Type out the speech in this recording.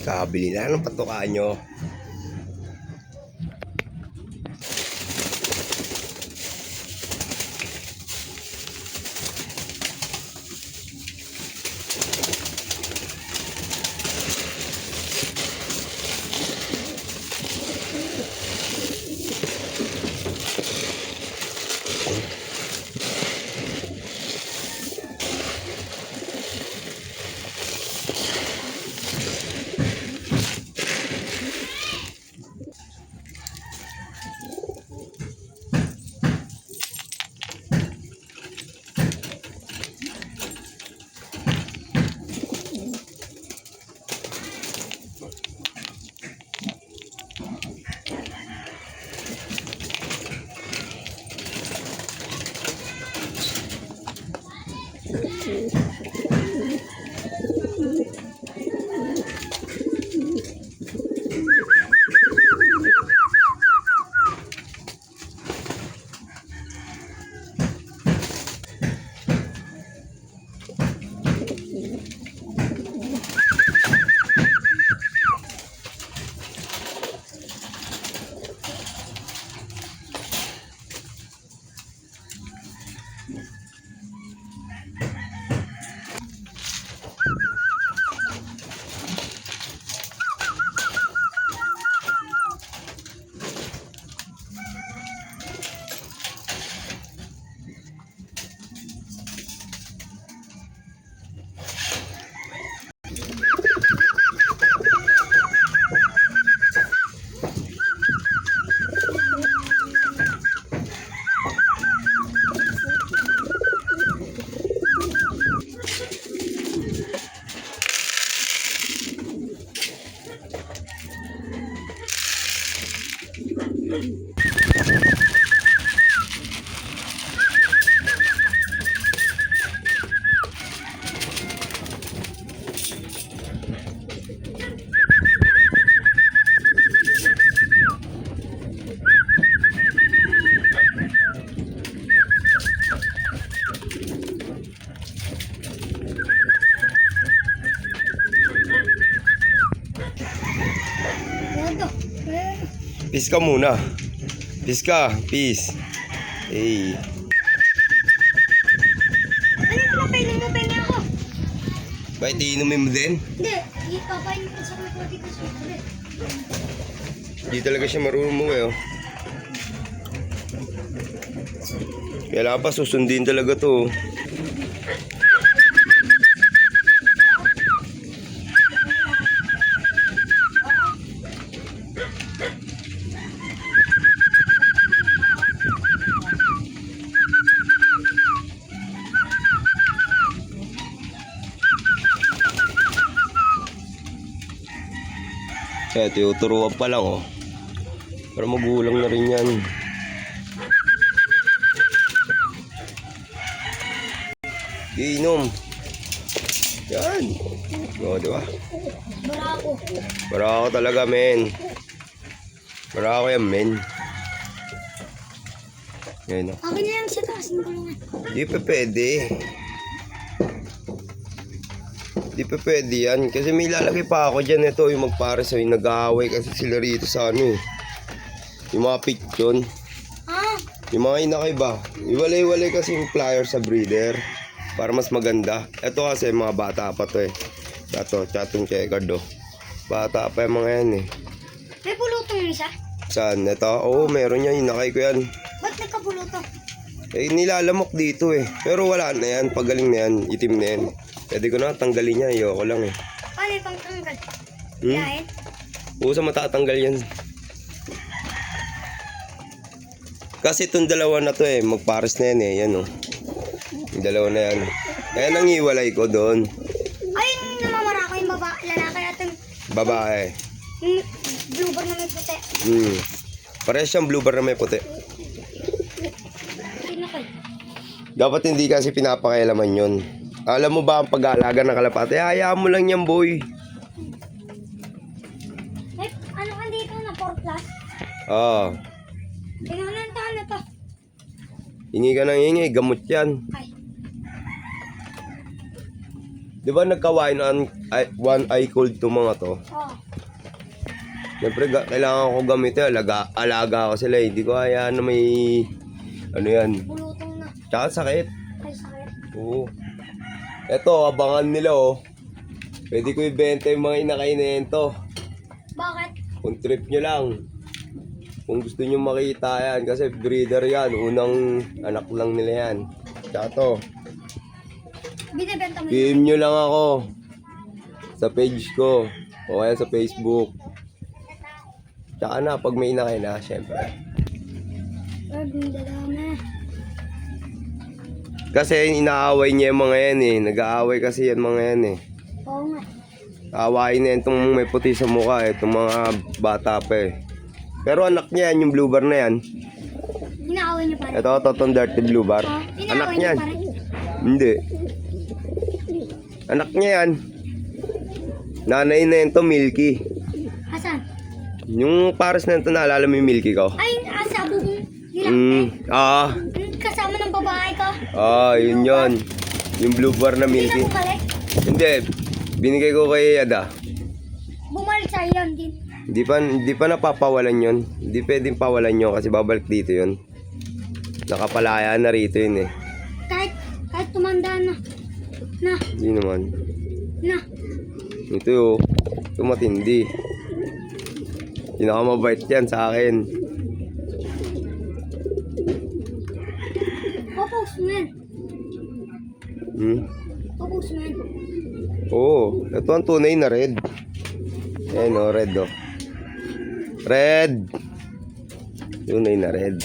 Kabili na ng patukaan nyo. Peace ka muna. Peace ka. Peace. Hey. Ano ito mapainom mo? Pahinga ako. Bakit iinumin mo din? Hindi. Ipapainin ko sa mga dito sa ito. Hindi talaga siya marunong mo oh. Kailangan pa susundin talaga to. Kaya tinuturuan pa lang oh. Para magulang na rin yan. Iinom. Yan. O, diba? Barako. Barako talaga, men. Barako yan, men. Yan o. Akin na lang sa taas ng kulungan. Di pa pwede. Di pa pwede yan. Kasi may lalagay pa ako dyan. Ito yung magpares. Yung nag-aaway kasi sila rito sa ano eh. Yung mga pigeon. Ah, Yung mga inakay ba? Iwalay-walay kasi yung pliers sa breeder. Para mas maganda. Ito kasi mga bata pa to eh. Ito, chatong checkered oh. Bata pa yung mga yan eh. may pulutong yung isa. Saan? Ito? Oo, meron yan. Inakay ko yan. Ba't nagkapuluto? Eh, nilalamok dito eh. Pero wala na yan. Pagaling na yan. Itim na yan. Pwede ko na tanggalin niya. Ayoko lang eh. Paano yung pangtanggal? Hmm? Yahin? Pusa matatanggal yan. Kasi itong dalawa na to eh. Magpares na yan eh. Yan oh. Yung dalawa na yan. Kaya nangiwalay ko doon. Ayun, namamara ko yung lalaki at yung Babae. blue bar na may puti. Parehas siyang blue bar na may puti. Pinakal. Dapat hindi kasi pinapakailaman yun. Alam mo ba ang pag-aalaga ng kalapate? Hayaan mo lang yan, boy. Ano ka dito na 4 plus? Ah, Tingnan lang ito, ano to? hingi ka ng hingi, gamot yan. Ay, Di ba nagka-one eye cold to mga to? oh. Siyempre, kailangan ko gamitin. Alaga ko sila eh. Hindi ko hayaan na may... Ano yan? Bulutong na. Tsaka sakit. Ay, sakit. Oo. Eto, abangan nila oh. Pwede ko ibenta yung mga inakay na yan to. Bakit? Kung trip nyo lang. Kung gusto nyo makita yan. Kasi breeder yan. Unang anak lang nila yan. Tsaka to. Binibenta mo PM nyo lang ako. Sa page ko. O kaya sa Facebook. Tsaka na, pag may inakay na, syempre. Ay, bindadami. Kasi inaaway niya yung mga yan eh. Nag-aaway kasi yan mga yan eh. Oo nga. Awayin na yan itong may puti sa mukha eh. Itong mga bata pa eh. Pero anak niya yan, yung blue bar na yan. Inaaway niyo pa rin. Ito, itong dirty blue bar. Oh, Anak inaaway niyo niya yan. pa rin. Hindi. Anak niya yan. Nanay na yan to, Milky. Asan? Yung pares na ito, naalala mo yung Milky ko? Ay, asa bubong nila. Kasama ng babae ko. Yun yun. Yung blue bar na Hindi na Milky. bumalik. Hindi. Binigay ko kay Ada. Bumalik sa iyon din. Hindi pa napapawalan yun. Hindi pwedeng pawalan yun kasi babalik dito yun. Nakapalaya na rito yun eh. Kahit tumanda na. Hindi naman. Na. Ito yun. Ito matindi. Pinakamabait yan sa akin. Popost mo yan. Popost mo yan. Oo. Ito ang tunay na red. Ayan o, red o. Red! Tunay na red.